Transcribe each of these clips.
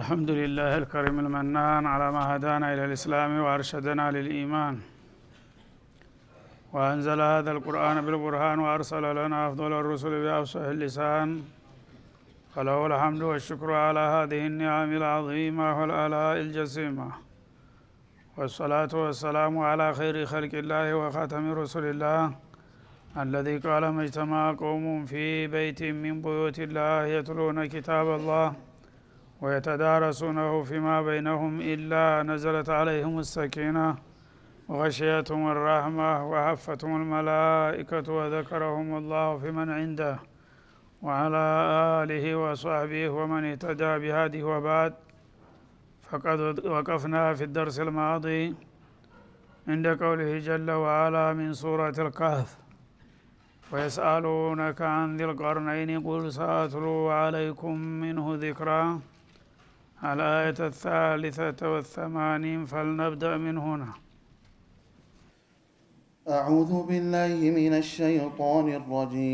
الحمد لله الكريم المنان على ما هدانا إلى الإسلام وأرشدنا للإيمان وأنزل هذا القرآن بالبرهان وأرسل لنا أفضل الرسل بأفصح اللسان فله الحمد والشكر على هذه النعم العظيمة والآلاء الجسيمة والصلاة والسلام على خير خلق الله وخاتم رسل الله الذي قال ما اجتمع قوم في بيت من بيوت الله يتلون كتاب الله ويتدارسونه فيما بينهم إلا نزلت عليهم السكينة وغشيتهم الرحمة وحفتهم الملائكة وذكرهم الله في من عنده وعلى آله وصحبه ومن اهتدى بهذه وبعد. فقد وقفنا في الدرس الماضي عند قوله جل وعلا من سورة الكهف ويسألونك عن ذي القرنين قل سأتلو عليكم منه ذكرا الآية 83 فلنبدأ من هنا. أعوذ بالله من الشيطان الرجيم.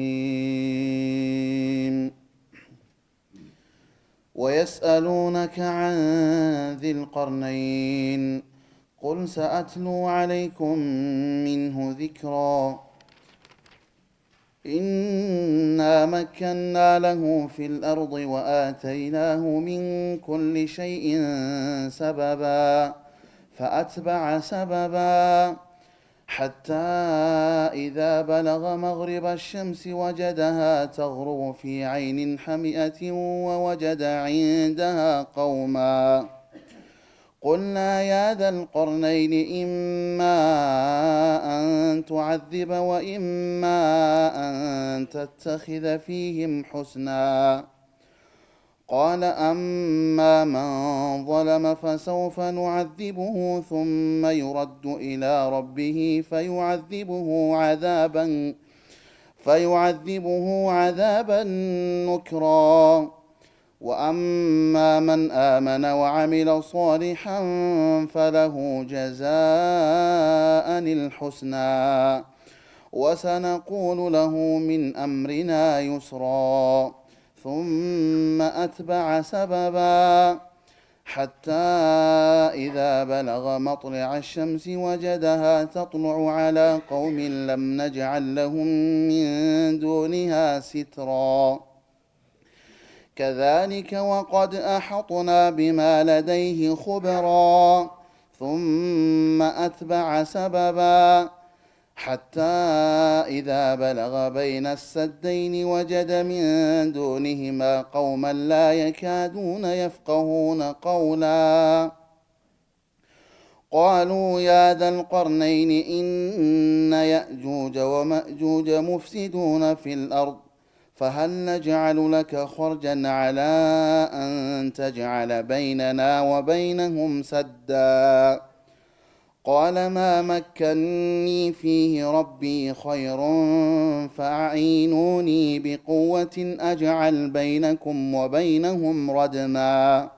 ويسألونك عن ذي القرنين قل سأتلو عليكم منه ذكرا إنا مكنا له في الأرض وآتيناه من كل شيء سببا فأتبع سببا حتى إذا بلغ مغرب الشمس وجدها تغرب في عين حمئة ووجد عندها قوما قلنا يا ذا القرنين إما أن تعذب وإما أن تتخذ فيهم حسنا قال أما من ظلم فسوف نعذبه ثم يرد إلى ربه فيعذبه عذابا نكرا وأما من آمن وعمل صالحا فله جزاء الحسنى وسنقول له من أمرنا يسرا ثم أتبع سببا حتى إذا بلغ مطلع الشمس وجدها تطلع على قوم لم نجعل لهم من دونها سترا كذلك وقد أحطنا بما لديه خبرا ثم أتبع سببا حتى إذا بلغ بين السدين وجد من دونهما قوما لا يكادون يفقهون قولا قالوا يا ذا القرنين إن يأجوج ومأجوج مفسدون في الأرض فهل نجعل لك خرجا على أن تجعل بيننا وبينهم سدا قال ما مكني فيه ربي خير فأعينوني بقوة أجعل بينكم وبينهم ردما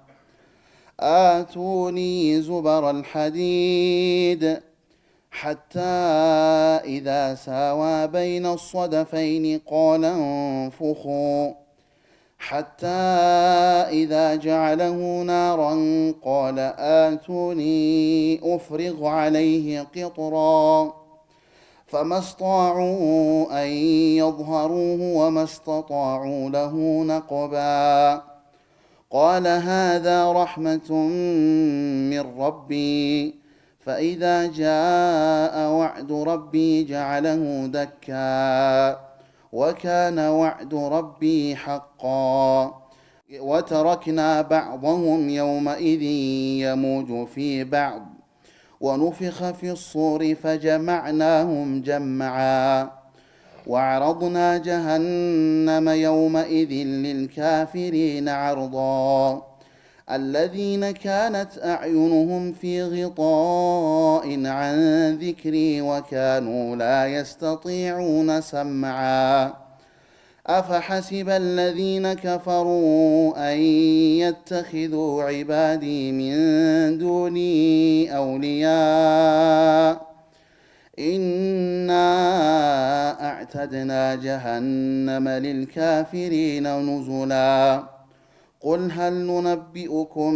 آتوني زبر الحديد حتى إذا ساوى بين الصدفين قال انفخوا حتى إذا جعله نارا قال آتوني أفرغ عليه قطرا فما استطاعوا أن يظهروه وما استطاعوا له نقبا قال هذا رحمة من ربي فإذا جاء وعد ربي جعله دكا وكان وعد ربي حقا وتركنا بعضهم يومئذ يموج في بعض ونفخ في الصور فجمعناهم جمعا وعرضنا جهنم يومئذ للكافرين عرضا الذين كانت أعينهم في غطاء عن ذكري وكانوا لا يستطيعون سمعا أفحسب الذين كفروا أن يتخذوا عبادي من دوني أولياء إنا أعتدنا جهنم للكافرين نزلا قل هل ننبئكم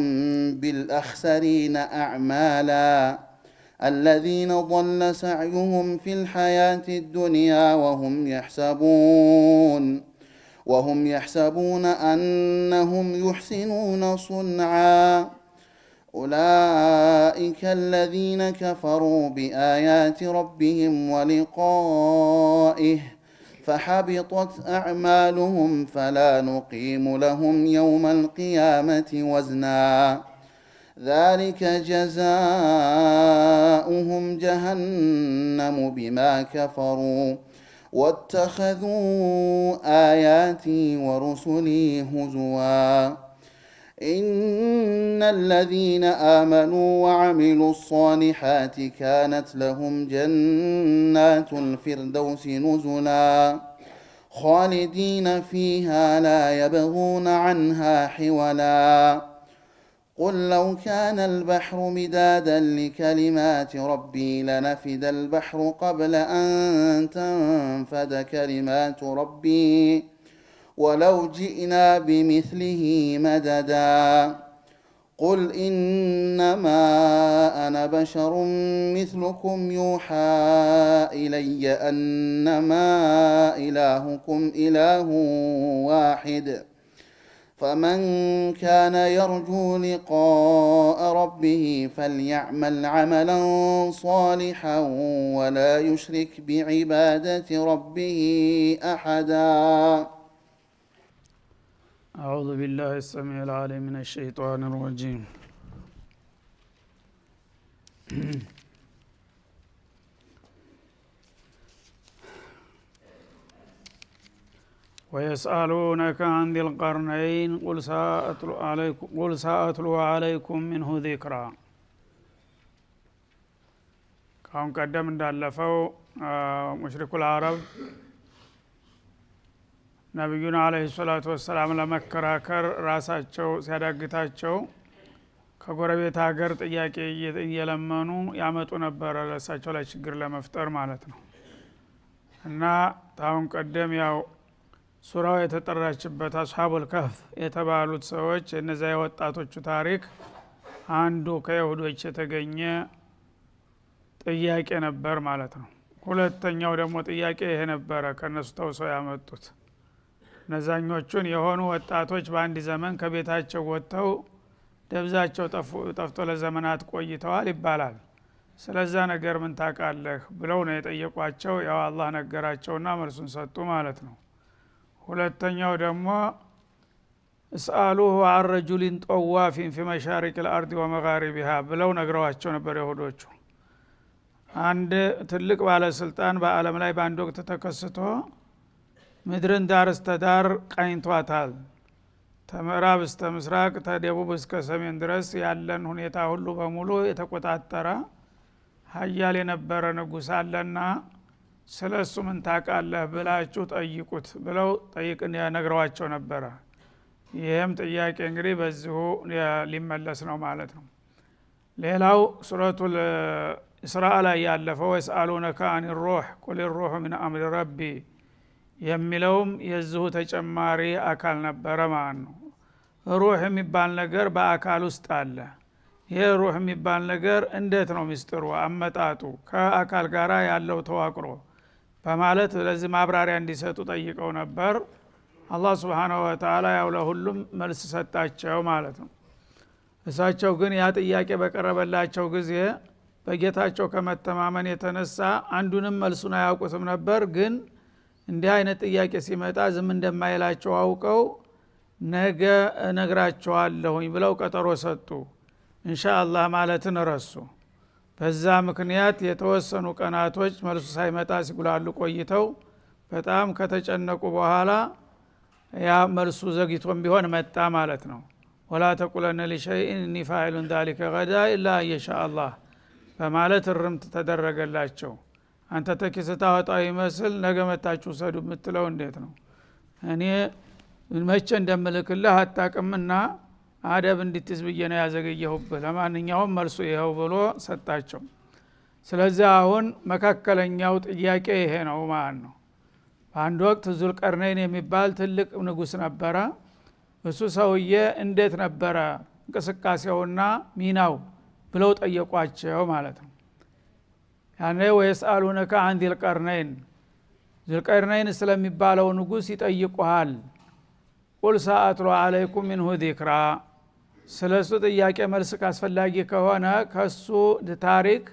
بالأخسرين أعمالا الذين ضل سعيهم في الحياة الدنيا وهم يحسبون أنهم يحسنون صنعا أولئك الذين كفروا بآيات ربهم ولقائه فحبطت أعمالهم فلا نقيم لهم يوم القيامة وزنا ذلك جزاؤهم جهنم بما كفروا واتخذوا آياتي ورسلي هزوا إن الذين آمنوا وعملوا الصالحات كانت لهم جنات الفردوس نزلا خالدين فيها لا يبغون عنها حولا قل لو كان البحر مدادا لكلمات ربي لنفد البحر قبل أن تنفد كلمات ربي ولو جئنا بمثله مددا قل إنما أنا بشر مثلكم يوحى إلي أنما إلهكم إله واحد فمن كان يرجو لقاء ربه فليعمل عملا صالحا ولا يشرك بعبادة ربه أحدا أعوذ بالله السميع العليم من الشيطان الرجيم ويسألونك عن ذي القرنين قل سأتلو عليكم منه ذكرا كون قدم እንዳለፈው ሙሽሪኩ العرب ነብዩና አለይሂ ሰላቱ ወሰለም ለመከራከር ራሳቸው ሲያዳግታቸው ከጎረቤት ሀገር ጥያቄ እየለመኑ ያመጡ ነበር ለራሳቸው ላይ ችግር ለመፍጠር ማለት ነው። እና ታውን ቀደም ያው ሱራው የተጠራችበት አስሐቡል ከህፍ የተባሉት ሰዎች እነዛ የወጣቶቹ ታሪክ አንዱ ከይሁዶች የተገኘ ጥያቄ ነበር ማለት ነው። ሁለተኛው ደግሞ ጥያቄ ይሄ ነበር ከነሱ ተውሰው ያመጡት። ነዛኞቹን የሆኑ ወጣቶች በአንድ ዘመን ከቤታቸው ወጥተው ደብዛቸው ጠፍቶ ለዘመናት ቆይተዋል ይባላል። ስለዛ ነገር ምን ታውቃለህ ብለው ነው የጠየቋቸው። ያው አላህ ነገራቸውና መልሱን ሰጡ ማለት ነው። ሁለተኛው ደግሞ እስአሉሁ عن رجل طواف في مشارق الارض ومغاربها ብለው ነግረዋቸው ነበር ይሁዶቹ። አንድ ትልቅ ባለስልጣን በአለም ላይ በአንድ ወቅት ተከስቶ ምድርን ዳር እስተ ዳር ቃኝቷታል። ከምዕራብ እስተ ምስራቅ ከደቡብ እስከ ሰሜን ድረስ ያለን ሁኔታ ሁሉ በሙሉ የተቆጣጠረ ሀያል የነበረ ንጉስ አለና ስለሱ ምን ታውቃለህ ብላችሁ ጠይቁት ብለው ነግረዋቸው ነበር። ይሄም ጥያቄ እንግዲህ በዚሁ ሊመለስ ነው ማለት ነው። ሌላው ሱረቱል ኢስራእ ላይ ያለፈው ወይስአሉነከ አን الروح قل الروح من امر ربي የሚለውም የዚሁ ተጨማሪ አካል ነበረ ማለት ነው። ሩህ የሚባል ነገር በአካል ውስጥ አለ። ይሄ ሩህ የሚባል ነገር እንዴት ነው ሚስጥሩ አመጣጡ ከአካል ጋራ ያለው ተዋቅሮ በማለት ለዚህ ማብራሪያ እንዲሰጡ ጠይቀው ነበር። አላህ Subhanahu Wa Ta'ala ያው ለሁሉም መልስ ሰጣቸው ማለት ነው። እሳቸው ግን ያ ጥያቄ በቀረበላቸው ጊዜ በጌታቸው ከመተማመን የተነሳ አንዱንም መልሱን አያውቁትም ነበር። ግን እንዲህ አይነት ጥያቄ ሲመጣ ዝም እንደማይላቸው አውቀው ነገ እነግራቸዋለሁኝ ብለው ቀጠሮ ሰጡ። ኢንሻአላህ ማለትን ረሱ። በዛ ምክንያት የተወሰኑ ቀናቶች መልሱ ሳይመጣ ሲጉላሉ ቆይተው በጣም ከተጨነቁ በኋላ ያ መልሱ ዘግይቶም ቢሆን መጣ ማለት ነው። ወላ ተቁለነ ለሸይእን ኢኒ ፋኢሉን ذلك غدا الا ان يشاء الله በማለት እርምት ተደረገላቸው። አንተ ተኪስታ ወጣው ይመስል ነገ መጣችሁ ሰዱ የምትለው እንዴት ነው? እኔ መቼ እንደምልክልህ አታውቅምና አደብ እንድትይዝ ብዬ ነው ያዘገየሁብህ። ለማንኛውም መልሱ ይሄው ብሎ ሰጣቸው። ስለዚህ አሁን መካከለኛው ጥያቄ ይሄ ነው ማለት ነው። በአንድ ወቅት ዙልቀርነይን የሚባል ትልቅ ንጉስ ነበረ። እሱ ሰውዬ እንዴት ነበረ እንቅስቃሴውና ሚናው ብለው ጠየቋቸው ማለት ነው። ያኔ ወይስአሉነከ አን ዚልቀርነይን ዚልቀርነይን ስለሚባለው ንጉስ ይጠይቁሃል። ቁል ሰአትሉ አለይኩም ሚንሁ ዚክራ ስለሱ ጥያቄ መልስ ካስፈላጊ ከሆነ ከሱ ታሪክ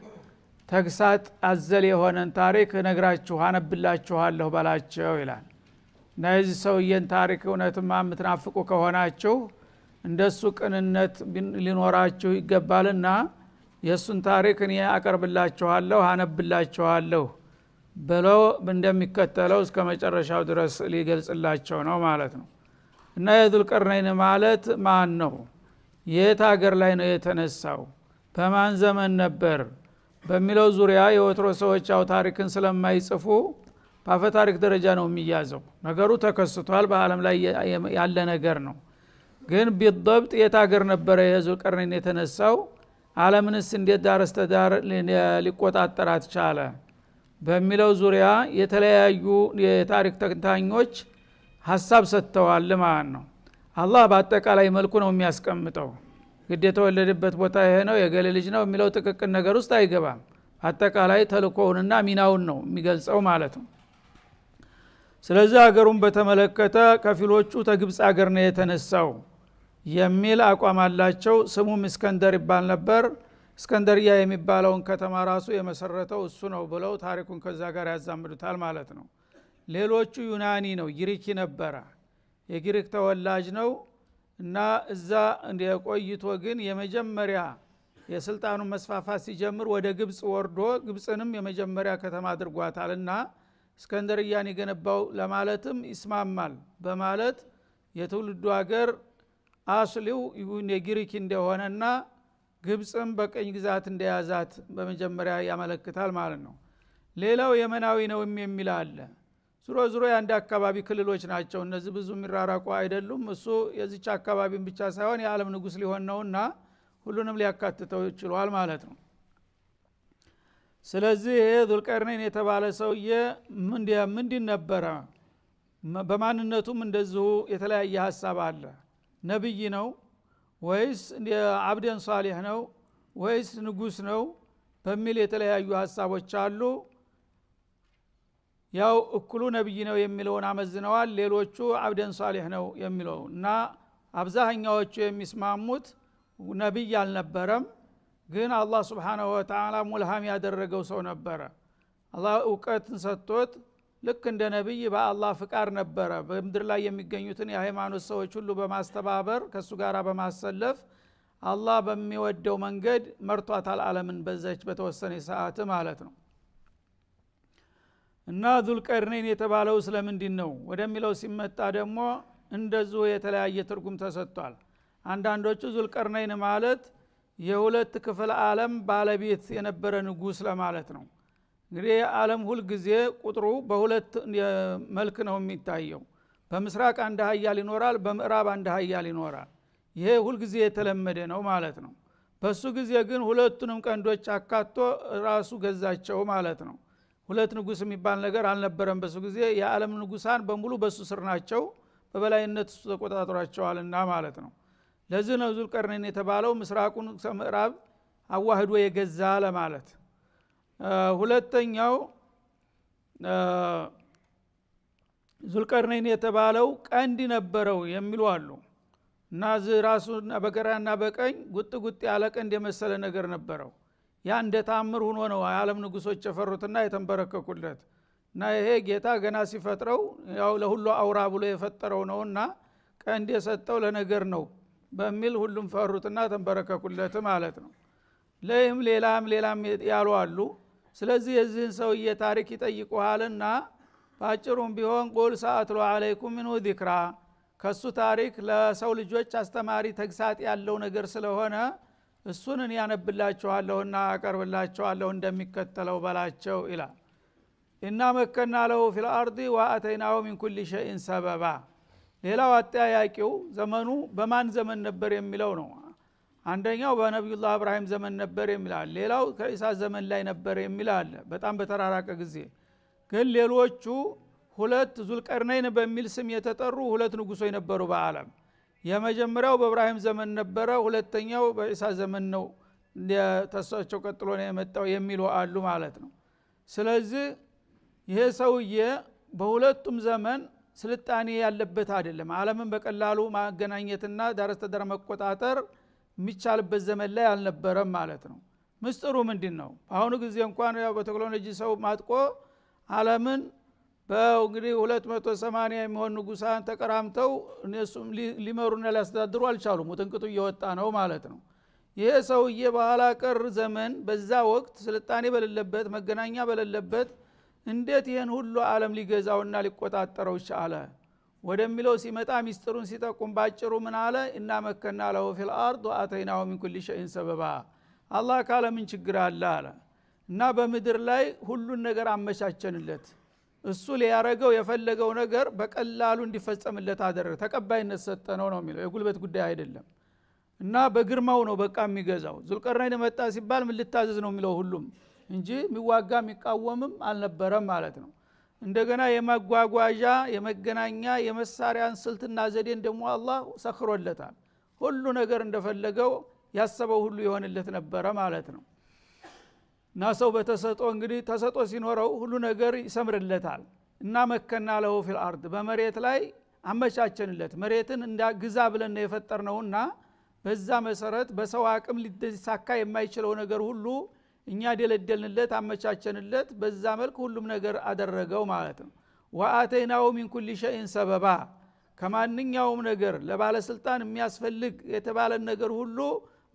ተግሳጥ አዘል የሆነን ታሪክ ነግራችሁ አነብላችኋለሁ በላቸው ይላል። እና የዚህ ሰውዬን ታሪክ እውነትማ የምትናፍቁ ከሆናችሁ እንደሱ ቅንነት ሊኖራችሁ ይገባልና የሱን ታሪክ እኔ አቀርብላችኋለሁ አነብላችኋለሁ ብለው እንደሚከተለው እስከ መጨረሻው ድረስ ሊገልጽላቸው ነው ማለት ነው። እና የዙልቀርነይን ማለት ማን ነው? የት ሀገር ላይ ነው የተነሳው? በማን ዘመን ነበር? በሚለው ዙሪያ የወትሮ ሰዎች ያው ታሪክን ስለማይጽፉ በአፈ ታሪክ ደረጃ ነው የሚያዘው። ነገሩ ተከስቷል፣ በአለም ላይ ያለ ነገር ነው። ግን ቢضبط የት ሀገር ነበረ የዙልቀርነይን የተነሳው? ዓለምንስ እንዴት ዳር እስተ ዳር ሊቆጣጠራት ቻለ? በሚለው ዙሪያ የተለያዩ የታሪክ ተንታኞች ሐሳብ ሰጥተዋል ማለት ነው። አላህ በአጠቃላይ መልኩ ነው የሚያስቀምጠው። ግድ የተወለደበት ቦታ ይሄ ነው የገሌ ልጅ ነው የሚለው ጥቅቅን ነገር ውስጥ አይገባም። አጠቃላይ ተልእኮውንና ሚናውን ነው የሚገልጸው ማለት ነው። ስለዚህ ሀገሩን በተመለከተ ከፊሎቹ ተግብጽ ሀገር ነው የተነሳው የሚል አቋም አላቸው። ስሙም እስከንደር ይባል ነበር። እስከንደርያ የሚባለውን ከተማ ራሱ የመሰረተው እሱ ነው ብለው ታሪኩን ከዛ ጋር ያዛምዱታል ማለት ነው። ሌሎቹ ዩናኒ ነው፣ ግሪክ ነበረ፣ የግሪክ ተወላጅ ነው እና እዛ እንደቆይቶ ግን የመጀመሪያ የስልጣኑን መስፋፋት ሲጀምር ወደ ግብጽ ወርዶ ግብጽንም የመጀመሪያ ከተማ አድርጓታልና እስከንደርያን የገነባው ለማለትም ይስማማል በማለት የትውልዱ ሀገር አስሊው የግሪክ እንደሆነና ግብጽም በቀኝ ግዛት እንደያዛት በመጀመሪያ ያመለክታል ማለት ነው። ሌላው የመናዊ ነው የሚል አለ። ዙሮ ዙሮ የአንድ አካባቢ ክልሎች ናቸው እነዚህ፣ ብዙ የሚራራቁ አይደሉም። እሱ የዚች አካባቢን ብቻ ሳይሆን የዓለም ንጉስ ሊሆን ነውና ሁሉንም ሊያካትተው ይችላል ማለት ነው። ስለዚህ ዙልቀርነይን የተባለ ሰውዬ ምንድን ነበረ? በማንነቱም እንደዚሁ የተለያየ ሐሳብ አለ። ነብይ ነው ወይስ አብደን ሷሊህ ነው ወይስ ንጉስ ነው በሚል የተለያዩ ሐሳቦች አሉ። ያው እኩሉ ነብይ ነው የሚለውን አመዝነዋል። ሌሎቹ አብደን ሷሊህ ነው የሚለው እና አብዛኛዎቹ የሚስማሙት ነብይ አልነበረም፣ ግን አላህ Subhanahu Wa Ta'ala ሙልሃም ያደረገው ሰው ነበረ። አላህ ዕውቀትን ሰጥቶት ልክ እንደ ነብይ በአላህ ፍቃድ ነበረ በምድር ላይ የሚገኙትን የሃይማኖት ሰዎች ሁሉ በማስተባበር ከሱ ጋር በማሰለፍ አላህ በሚወደው መንገድ መርቷታል ዓለምን በዛች በተወሰነ ሰዓት ማለት ነው። እና ዙልቀርነይን የተባለው ስለምንድን ነው ወደሚለው ሲመጣ ደግሞ እንደዚሁ የተለያየ ትርጉም ተሰጥቷል። አንዳንዶቹ ዙልቀርነይን ማለት የሁለት ክፍለ ዓለም ባለቤት የነበረ ንጉስ ለማለት ነው። እንግዲህ ዓለም ሁል ጊዜ ቁጥሩ በሁለት መልክ ነው የሚታየው። በምስራቅ አንድ ሀያል ይኖራል፣ በምዕራብ አንድ ሀያል ይኖራል። ይሄ ሁል ጊዜ የተለመደ ነው ማለት ነው። በሱ ጊዜ ግን ሁለቱንም ቀንዶች አካቶ ራሱ ገዛቸው ማለት ነው። ሁለት ንጉስ የሚባል ነገር አልነበረም በሱ ጊዜ። የዓለም ንጉሳን በሙሉ በሱ ስር ናቸው፣ በበላይነት እሱ ተቆጣጥሯቸዋልና ማለት ነው። ለዚህ ነው ዙልቀርነይን የተባለው ምስራቁን ከምዕራብ አዋህዶ የገዛ ለማለት። ሁለተኛው ዙልቀርነይን የተባለው ቀንድ ነበረው የሚሉ አሉ። እና ራሱ በግራና በቀኝ ጉጥ ጉጥ ያለ ቀንድ የመሰለ ነገር ነበረው። ያ እንደ ታምር ሆኖ ነው የዓለም ንጉሶች የፈሩትና የተንበረከኩለት። እና ይሄ ጌታ ገና ሲፈጥረው ያው ለሁሉ አውራ ብሎ የፈጠረው ነውና ቀንድ የሰጠው ለነገር ነው በሚል ሁሉም ፈሩትና ተንበረከኩለት ማለት ነው። ለይም ሌላም ያሉ አሉ። ስለዚህ የዚህን ሰውዬ ታሪክ ይጠይቁሃልና ባጭሩም ቢሆን ቁል ሰአትሉ አለይኩም ሚንሁ ዚክራ ከሱ ታሪክ ለሰው ልጆች አስተማሪ ተግሳጥ ያለው ነገር ስለሆነ እሱን እኔ ያነብላችኋለሁና አቀርብላችኋለሁ እንደሚከተለው በላቸው ይላል። ኢና መከና ለሁ ፊል አርዲ ወአተይናሁ ሚን ኩሊ ሸይን ሰበባ። ሌላው አጠያያቂው ዘመኑ በማን ዘመን ነበር የሚለው ነው። አንደኛው በነብዩላህ ኢብራሂም ዘመን ነበር የሚላል፣ ሌላው ከኢሳ ዘመን ላይ ነበር የሚላል በጣም በተራራቀ ጊዜ። ግን ሌሎቹ ሁለት ዙልቀርነይን በሚል ስም የተጠሩ ሁለት ንጉሶች ነበሩ በአለም። የመጀመሪያው በእብራሂም ዘመን ነበረ ሁለተኛው በኢሳ ዘመን ነው ተሳቸው ቀጥሎ ነው የመጣው የሚሉ አሉ ማለት ነው ስለዚህ ይሄ ሰውዬ በሁለቱም ዘመን ስልጣኔ ያለበት አይደለም ዓለምን በቀላሉ ማገናኘትና ዳርስተዳር መቆጣጠር የሚቻልበት ዘመን ላይ አልነበረም ማለት ነው ምስጥሩ ምንድነው አሁን ጊዜ እንኳን ያው በቴክኖሎጂ ሰው ማጥቆ ዓለምን በእንግዲህ 280 የሚሆኑ ንጉሳን ተቀራምተው እነሱም ሊመሩና ሊያስተዳድሩ አልቻሉም ወጥንቅጡ እየወጣ ነው ማለት ነው ይሄ ሰውዬ በኋላ ቀር ዘመን በዛ ወቅት ስልጣኔ በሌለበት መገናኛ በሌለበት እንዴት ይሄን ሁሉ ዓለም ሊገዛውና ሊቆጣጠረው ቻለ ወደሚለው ሲመጣ ሚስጥሩን ሲጠቁም ባጭሩ ምን አለ እና መከና له في الارض واتيناه من كل شيء سببا አላህ ካለ ምን ችግር አለ አለ እና በመድር ላይ ሁሉን ነገር አመቻቸንለት እሱ ሊያረገው የፈለገው ነገር በቀላሉ እንዲፈጸምለት አደረገ ተቀባይነት ሰጠነው ነው የሚለው የጉልበት ጉዳይ አይደለም እና በግርማው ነው በቃ የሚገዛው ዙልቀርነይን መጣ ሲባል ምን ልታዘዝ ነው የሚለው ሁሉም እንጂ የሚዋጋ የሚቃወምም አልነበረም ማለት ነው እንደገና የማጓጓዣ የመገናኛ የመሳሪያን ስልትና ዘዴን ደግሞ አላህ ሰክሮለታል ሁሉ ነገር እንደፈለገው ያሰበው ሁሉ ይሆንለት ነበር ማለት ነው እና ሰው በተሰጦ እንግዲህ ተሰጦ ሲኖረው ሁሉ ነገር ይሰምርለታል እና መከና له في الارض በመሬት ላይ አመቻቸንለት መሬትን እንዳግዛ ብለን ነው የፈጠርነውና በዛ መሰረት በሰው አቅም ሊሳካ የማይችለው ነገር ሁሉ እኛ ደለደልንለት አመቻቸንለት በዛ መልኩ ሁሉም ነገር አደረገው ማለት ነው ወአተይናው ሚን ኩሊ ሸይን ሰበባ ከማንኛውም ነገር ለባለስልጣን የሚያስፈልግ የተባለ ነገር ሁሉ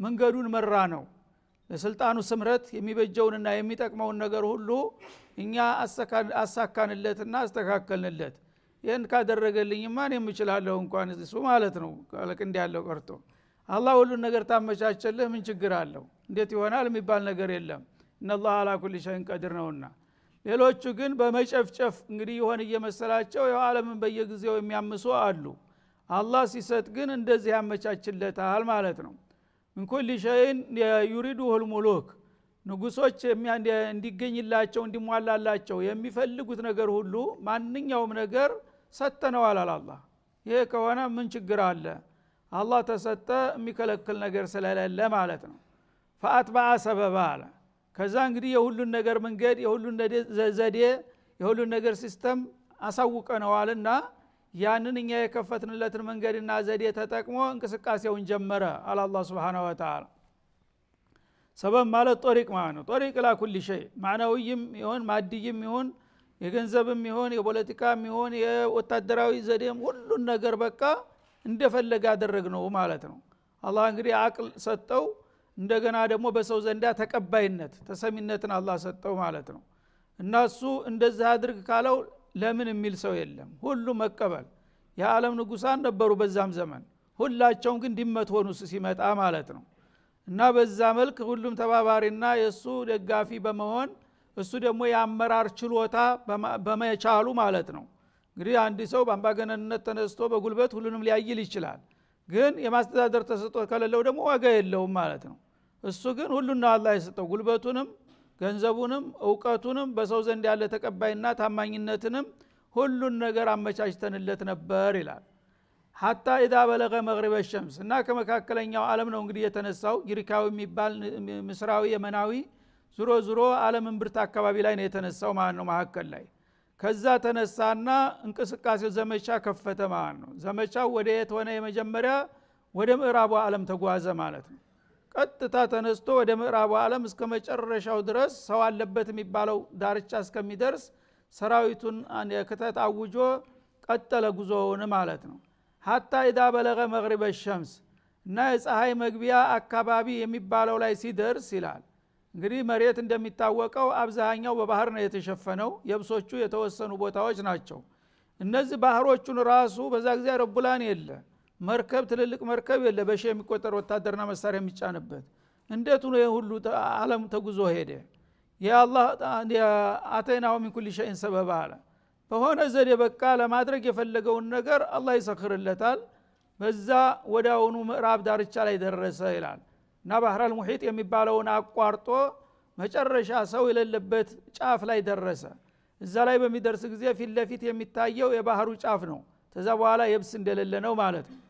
መንገዱን መራ ነው ለስልጣኑ ስምረት የሚበጀውንና የሚጠቅመውን ነገር ሁሉ እኛ አሳካንለትና አስተካከልንለት ይሄን ካደረገልኝ ማን የምችላለው እንኳን እሱ ማለት ነው ካለክ እንዲያለው ቀርቶ አላህ ሁሉን ነገር ታመቻቸልህ ምን ችግር አለው እንዴት ይሆናል የሚባል ነገር የለም እነላህ አላ ኩሊ ሸይን ቀዲር ነውና ሌሎቹ ግን በመጨፍጨፍ እንግዲህ ይሆን እየመሰላቸው የዓለምን በየጊዜው የሚያምሱ አሉ አላህ ሲሰጥ ግን እንደዚህ ያመቻችለታል ማለት ነው ምን ኩሊ ሸይን ይሪዱሁ الملوك ንጉሶች እንዲገኝላቸው እንዲሟላላቸው የሚፈልጉት ነገር ሁሉ ማንኛውም ነገር ሰተነዋል አላህ ይሄ ከሆነ ምን ችግር አለ አላህ ተሰጠ የሚከለክል ነገር ስለሌለ ማለት ነው فاتبع سببا አለ ከዛ እንግዲህ የሁሉን ነገር መንገድ የሁሉን ዘዴ የሁሉን ነገር ሲስተም አሳውቀነዋልና ያንን እኛ የከፈትንለትን መንገድና ዘዴ ተጠቅሞ እንቅስቃሴውን ጀመረ አላህ Subhanahu Wa Ta'ala ሰበብ ማለት ጦሪቅ ማለት ነው ጦሪቅ ለኩል ሸይ ማናዊም ይሁን ማዲይም ይሁን የገንዘብም ይሁን የፖለቲካም ይሁን የወታደራዊ ዘዴም ሁሉን ነገር በቃ እንደፈለገ አደረግነው ማለት ነው አላህ እንግዲህ አቅል ሰጠው እንደገና ደግሞ በሰው ዘንዳ ተቀባይነት ተሰሚነትን አላህ ሰጠው ማለት ነው እናሱ እንደዛ አድርግ ካለው ለምን የሚል ሰው የለም ሁሉ መቀበል የዓለም ንጉሳን ነበሩ በዛም ዘመን ሁላቸውም ግን ድመት ሆኑ ሲመጣ ማለት ነው እና በዛ መልክ ሁሉም ተባባሪና የሱ ደጋፊ በመሆን እሱ ደግሞ የአመራር ችሎታ በመቻሉ ማለት ነው እንግዲህ አንድ ሰው በአምባገነንነት ተነስቶ በጉልበት ሁሉንም ሊያይል ይችላል ግን የማስተዳደር ተሰጥቶ ከሌለው ደግሞ ዋጋ የለውም ማለት ነው እሱ ግን ሁሉን አላህ የሰጠው ጉልበቱንም ገንዘቡንም ዕውቀቱንም በሰው ዘንድ ያለ ተቀባይና ታማኝነትንም ሁሉን ነገር አመቻችተንለት ነበር ይላል hatta اذا بلغ مغرب الشمس እና ከመካከለኛው ዓለም ነው እንግዲህ የተነሳው ግሪካዊ የሚባል ምስራዊ የመናዊ ዙሮ ዓለምን ብርት አካባቢ ላይ ነው የተነሳው ማለት ነው መሐከል ላይ ከዛ ተነሳና እንቅስቃሴው ዘመቻ ከፈተ ማለት ነው ዘመቻው ወደ የት ሆነ የመጀመሪያ ወደ ምዕራቡ ዓለም ተጓዘ ማለት ነው ቀጥታ ተነስቶ ወደ ምዕራቡ ዓለም እስከ መጨረሻው ድረስ ሰው አለበት የሚባለው ዳርቻ እስከሚደርስ ሰራዊቱን ከተት አውጆ ቀጠለ ጉዞውን ማለት ነው hatta اذا بلغ مغرب الشمس እና የፀሐይ መግቢያ አካባቢ የሚባለው ላይ ሲደርስ ይላል እንግዲህ መሬት እንደሚታወቀው አብዛኛው በባህር ነው የተሸፈነው የብሶቹ የተወሰኑ ቦታዎች ናቸው እነዚህ ባህሮቹን ራሱ በዛ ጊዜ ረቡላን የለ መርከብ ትልልቅ መርከብ የለ በሺ የሚቆጠር ወታደርና መሳሪያ የሚጫንበት እንዴት ነው የሁሉ ዓለም ተጉዞ ሄደ ያአላህ አተይናው ሚን ኩሊ ሸይን ሰበባ አለ በሆነ ዘዴ በቃ ለማድረግ የፈለገውን ነገር አላህ ይሰክርለታል በዛ ወዳውኑ ምዕራብ ዳርቻ ላይ ደረሰ ይላል እና ባህራል ሙሂጥ የሚባለውን አቋርጦ መጨረሻ ሰው የሌለበት ጫፍ ላይ ደረሰ እዛ ላይ በሚደርስ ጊዜ ፊት ለፊት የሚታየው የባህሩ ጫፍ ነው ከዛ በኋላ የብስ እንደሌለ ነው ማለት ነው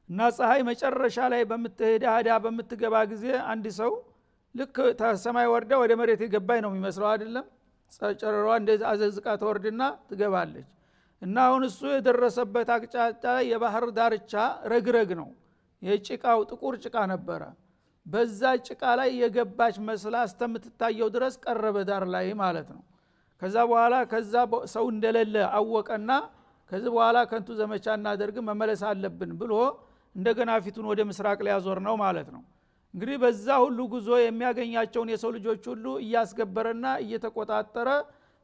እና ፀሐይ መጨረሻ ላይ በምትሄዳ በምትገባ ጊዜ አንድ ሰው ልክ ተሰማይ ወርዳ ወደ መሬት የገባይ ነው የሚመስለው አይደለም ጨረሯ እንደዚህ አዘዝቃ ተወርድና ትገባለች እና አሁን እሱ የደረሰበት አቅጣጫ የባህር ዳርቻ ረግረግ ነው የጭቃው ጥቁር ጭቃ ነበረ በዛ ጭቃ ላይ የገባች መስላ አስተምትታየው ድረስ ቀረበ ዳር ላይ ማለት ነው ከዛ በኋላ ከዛ ሰው እንደሌለ አወቀና ከዚህ በኋላ ከንቱ ዘመቻ እናደርግ መመለስ አለብን ብሎ እንደገና ፊቱን ወደ ምስራቅ ሊያዞር ነው ማለት ነው እንግዲህ በዛ ሁሉ ጉዞ የሚያገኛቸውን የሰው ልጆች ሁሉ እያስገበረና እየተቆጣጠረ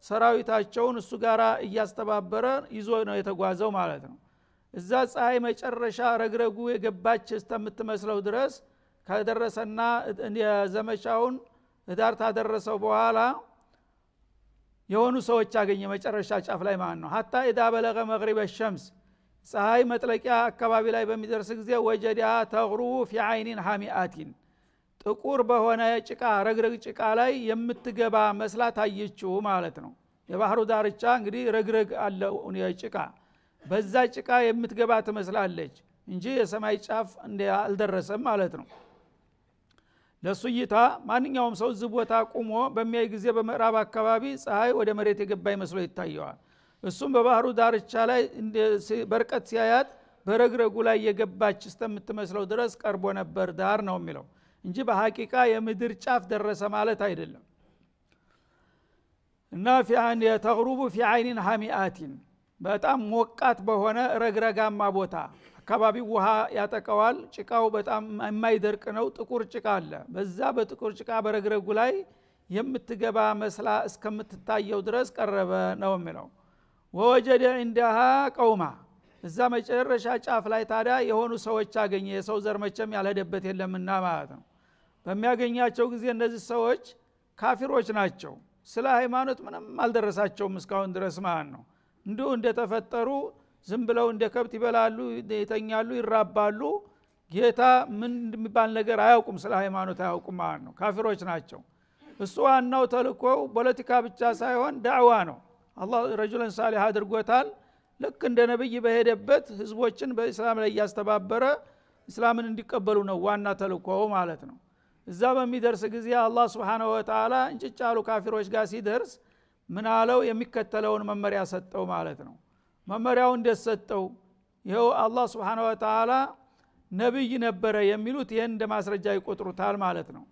ሰራዊታቸውን እሱ ጋራ እያስተባበረ ይዞ ነው የተጓዘው ማለት ነው እዛ ፀሐይ መጨረሻ ረግረጉ የገባች እስከምትመስለው ድረስ ከደረሰና የዘመቻውን ዳር ታደረሰው በኋላ የሆኑ ሰዎች አገኘ መጨረሻ ጫፍ ላይ ማለት ነው hatta اذا بلغ مغرب الشمس ፀሐይ መጥለቂያ አካባቢ ላይ በሚደርስ ጊዜ ወጀዳ ተغرو في عين حامئات ጥቁር በሆነ ጭቃ ረግረግ ጭቃ ላይ የምትገባ መስላ ታየችው ማለት ነው የባህሩ ዳርቻ እንግዲህ ረግረግ አለው ጭቃ በዛ ጭቃ የምትገባ ትመስላለች እንጂ የሰማይ ጫፍ አልደረሰም ማለት ነው ለሱይታ ማንኛውም ሰው ዝቦታ ቆሞ በሚያይ ጊዜ በመራብ አካባቢ ፀሐይ ወደ መሬት የገባ ይመስሎ ይታየዋል እሱም በባህሩ ዳርቻ ላይ በርቀት ሲያያት በረግረጉ ላይ የገባች እስከምትመስለው ድረስ ቀርቦ ነበር ዳር ነው የሚለው እንጂ በሐቂቃ የምድር ጫፍ ደረሰ ማለት አይደለም እና ፊአን የተغرب في عين حامئات በጣም ሞቃት በሆነ ረግረጋማ ቦታ አካባቢው ውሃ ያጠቀዋል ጭቃው በጣም የማይደርቅ ነው ጥቁር ጭቃ አለ በዛ በጥቁር ጭቃ በረግረጉ ላይ የምትገባ መስላ እስከምትታየው ድረስ ቀረበ ነው የሚለው ወወጀደ عندها قوما እዛ መጨረሻ ጫፍ ላይ ታዲያ የሆኑ ሰዎች አገኘ የሰው ዘር መቼም ያልሄደበት የለምና ማለት ነው በሚያገኛቸው ጊዜ እነዚህ ሰዎች ካፊሮች ናቸው ስለ ሃይማኖት ምንም አልደረሳቸውም እስካሁን ድረስ ማለት ነው እንዲሁ እንደተፈጠሩ ዝም ብለው እንደ ከብት ይበላሉ ይተኛሉ ይራባሉ ጌታ ምን እንደሚባል ነገር አያውቁም ስለ ሃይማኖት አያውቁም ማለት ነው ካፊሮች ናቸው እሱ ዋናው ተልኮው ፖለቲካ ብቻ ሳይሆን ዳዕዋ ነው አላህ ረጁላን ሳሊህ አድርጎታል ልክ እንደ ነብይ በሄደበት ህዝቦችን በእስላም ላይ ያስተባበረ እስላምን እንዲቀበሉ ነው ዋና ተልኮው ማለት ነው እዛ በሚደርስ ጊዜ አላህ Subhanahu Wa Ta'ala እንጭጫሉ ካፊሮች ጋር ሲደርስ ምን አለው የሚከተለውን መመሪያ ሰጠው ማለት ነው መመሪያው እንደሰጠው ይሄው አላህ Subhanahu Wa Ta'ala ነብይ ነበረ የሚሉት ይሄን እንደ ማስረጃ ይቆጥሩታል ማለት ነው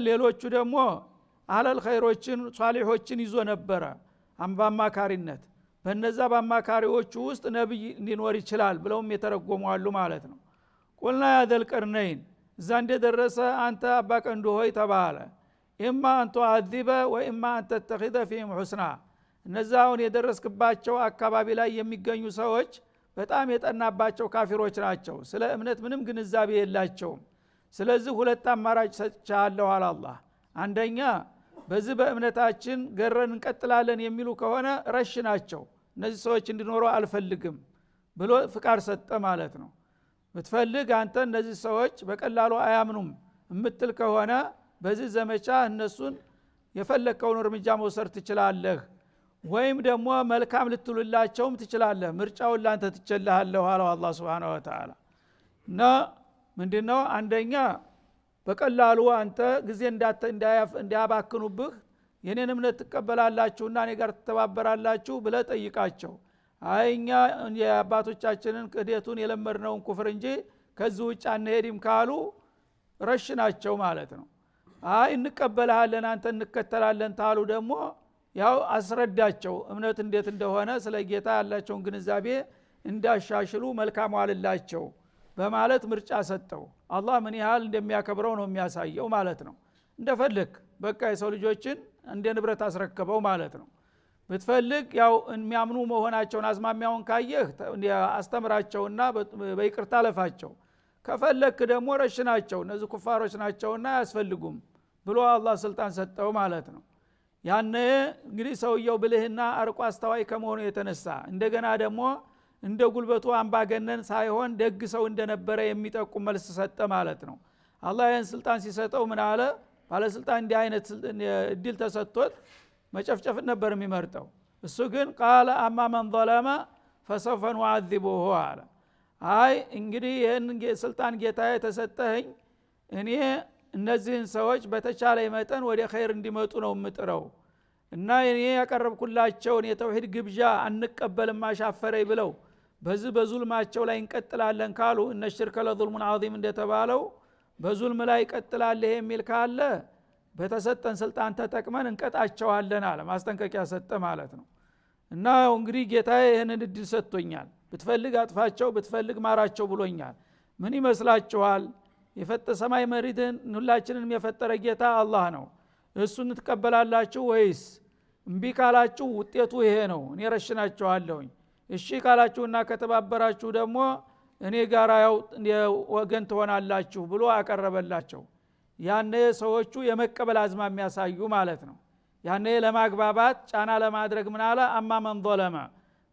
ሌሎቹ ደግሞ አህለል ኸይሮችን ሷሊሆችን ይዞ ነበረ አማካሪነት በነዛ በአማካሪዎቹ ውስጥ ነብይ ሊኖር ይችላል ብለውም የተረጎሙ አሉ ማለት ነው ቁልና ያደል ቀርነይን እዛ እንደደረሰ አንተ አባቀንዱ ሆይ ተባለ ኢማ አንተ አذበ ወኢማ አንተ ተተኺዘ ፊህም ሁስና እነዛውን የደረስክባቸው አካባቢ ላይ የሚገኙ ሰዎች በጣም የጠናባቸው ካፊሮች ናቸው ስለ እምነት ምንም ግንዛቤ የላቸውም ስለዚህ ሁለት አማራጭ ሰጥቻለሁ አለ አላህ አንደኛ በዚህ በእምነታችን ገረን እንቀጥላለን የሚሉ ከሆነ ረሽ ናቸው እነዚህ ሰዎች እንዲኖሩ አልፈልግም ብሎ ፍቃድ ሰጠ ማለት ነው ብትፈልግ አንተ እነዚህ ሰዎች በቀላሉ አያምኑም እምትል ከሆነ በዚህ ዘመቻ እነሱን የፈለከውን እርምጃ መውሰድ ትችላለህ ወይም ደግሞ መልካም ልትሉላቸውም ትችላለህ ምርጫውን ላንተ ትችላለህ አለው አላህ Subhanahu Wa Ta'ala እና ምንድነው አንደኛ በቀላሉ አንተ ጊዜ እንዳያባክኑብህ የኔን እምነት ተቀበላላችሁና እኔ ጋር ተተባበራላችሁ ብለ ጠይቃቸው አይኛ የአባቶቻችንን ክህደቱን የለመድነውን ኩፍር እንጂ ከዚህ ውጭ አንሄድም ካሉ ረሽ ናቸው ማለት ነው አይ እንቀበላለን አንተ እንከተላለን ታሉ ደግሞ ያው አስረዳቸው እምነት እንዴት እንደሆነ ስለ ጌታ ያላቸውን ግንዛቤ እንዳሻሽሉ መልካም ዋልላቸው በማለት ምርጫ ሰጠው አላህ ምን ያህል እንደሚያከብረው ነው የሚያሳየው ማለት ነው እንደፈልክ በቃ የሰው ልጆችን እንደ ንብረት አስረከበው ማለት ነው ብትፈልግ ያው የሚያምኑ መሆናቸውን አዝማሚያውን ካየህ አስተምራቸውና በይቅርታ ለፋቸው ከፈለክ ደግሞ ረሽናቸው እነዚህ ኩፋሮች ናቸውና ያስፈልጉም ብሎ አላህ ስልጣን ሰጠው ማለት ነው ያነ እንግዲህ ሰውየው ብልህና አርቆ አስተዋይ ከመሆኑ የተነሳ እንደገና ደግሞ እንደ ጉልበቱ አምባገነን ሳይሆን ደግ ሰው እንደነበረ የሚጠቁም መልስ ሰጠ ማለት ነው አላህ ያን ስልጣን ሲሰጠው ምን አለ ባለስልጣን እንዲህ አይነት እድል ተሰጥቶት መጨፍጨፍ ነበር የሚመርጠው እሱ ግን ቃለ አማ መን ظلم فسوف نعذبه አለ አይ እንግዲህ ይሄን ስልጣን ጌታዬ ተሰጠኝ እኔ እነዚህን ሰዎች በተቻለ መጠን ወደ ኸይር እንዲመጡ ነው የምጥረው እና እኔ ያቀረብኩላቸውን የተውሂድ ግብዣ አንቀበልም አሻፈረኝ ብለው በዚህ በዙልማቸው ላይ እንቀጥላለን ካሉ እነ ሽርከ ለዙልሙን ዐዚም እንደተባለው በዙልም ላይ ይቀጥላል የሚል ካለ በተሰጠን ስልጣን ተጠቅመን እንቀጣቸዋለን አለ ማስጠንቀቂያ ሰጠ ማለት ነው እና እንግዲህ ጌታዬ ይሄንን እድል ሰጥቶኛል ብትፈልግ አጥፋቸው ብትፈልግ ማራቸው ብሎኛል ምን ይመስላችኋል ሰማይ መሬትን ሁላችንንም የፈጠረ ጌታ አላህ ነው እሱን ትቀበላላችሁ ወይስ እምቢ ካላችሁ ውጤቱ ይሄ ነው እኔ ረሽናችኋለሁኝ እሺ ካላችሁና ከተባበራችሁ ደግሞ እኔ ጋር ያው ወገን ትሆናላችሁ ብሎ አቀረበላቸው ያኔ ሰዎቹ የመቀበል አዝማም የሚያሳዩ ማለት ነው ያኔ ለማግባባት ጫና ለማድረግ ምን አለ አማ መን ظلم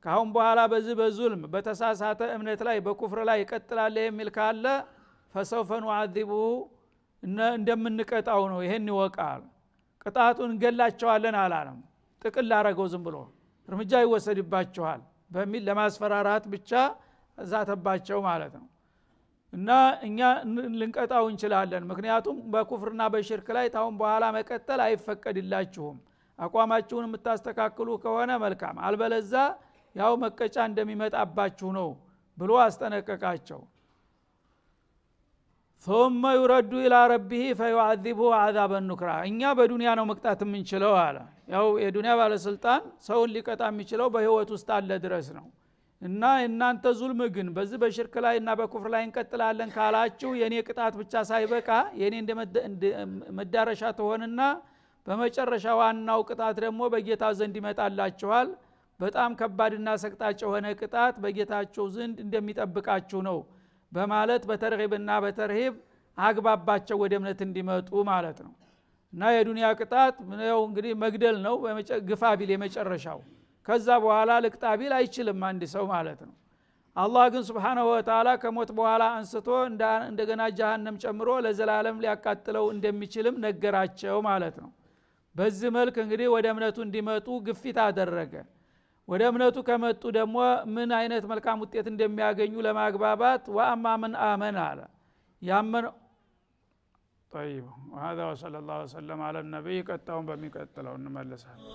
ካሁን በኋላ በዚህ በዙልም በተሳሳተ እምነት ላይ በኩፍር ላይ ይቀጥላል የሚል ካለ فسوف نعذبه እንደምንቀጣው ነው ይሄን ይወቃል ቅጣቱን እንገላቸዋለን አላለም ጥቅል አረገው ዝም ብሎ እርምጃ ይወሰድባቸዋል በሚል ለማስፈራራት ብቻ ዛተባቸው ማለት ነው እና እኛ ልንቀጣው እንችላለን ምክንያቱም በኩፍርና በሽርክ ላይ ታውን በኋላ መቀጠል አይፈቀድላችሁም አቋማችሁን የምታስተካክሉ ከሆነ መልካም አልበለዛ ያው መቀጫ እንደሚመጣባችሁ ነው ብሎ አስጠነቀቃቸው ثم يرد الى ربه فيعذبه عذابا نكرا እኛ በዱንያ ነው መቅጣት የምንችለው አለ ያው የዱንያ ባለስልጣን ሰውን ሊቀጣ የሚችለው በህይወት ውስጥ አለ ድረስ ነው እና እናንተ ዙልም ግን በዚህ በሽርክ ላይ እና በኩፍር ላይ እንቀጥላለን ካላችሁ የኔ ቅጣት ብቻ ሳይበቃ የኔ መዳረሻ ተሆንና በመጨረሻ ዋናው ቅጣት ደግሞ በጌታ ዘንድ ይመጣላችኋል በጣም ከባድና ሰቅጣጭ የሆነ ቅጣት በጌታችሁ ዘንድ እንደሚጠብቃችሁ ነው በማለት በተርሂብና በተርሂብ አግባባቸው ወደ እምነት እንዲመጡ ማለት ነው እና የዱንያ ቅጣት ነው እንግዲህ መግደል ነው ግፋቢል የመጨረሻው ከዛ በኋላ ልቅጣቢል አይችልም አንድ ሰው ማለት ነው አላህ ግን Subhanahu Wa Ta'ala ከሞት በኋላ አንስቶ እንደገና ጀሃነም ጨምሮ ለዘላለም ሊያቃጥለው እንደሚችልም ነገራቸው ማለት ነው በዚህ መልክ እንግዲህ ወደ እምነቱ እንዲመጡ ግፊት አደረገ ወደ እምነቱ ከመጡ ደግሞ ምን አይነት መልካም ውጤት እንደሚያገኙ ለማግባባት ወአማ ምን አመነ አለ ያመነ طيب وهذا وصلى الله وسلم على النبي ቀጣውን በሚቀጥለው እንመለሳለን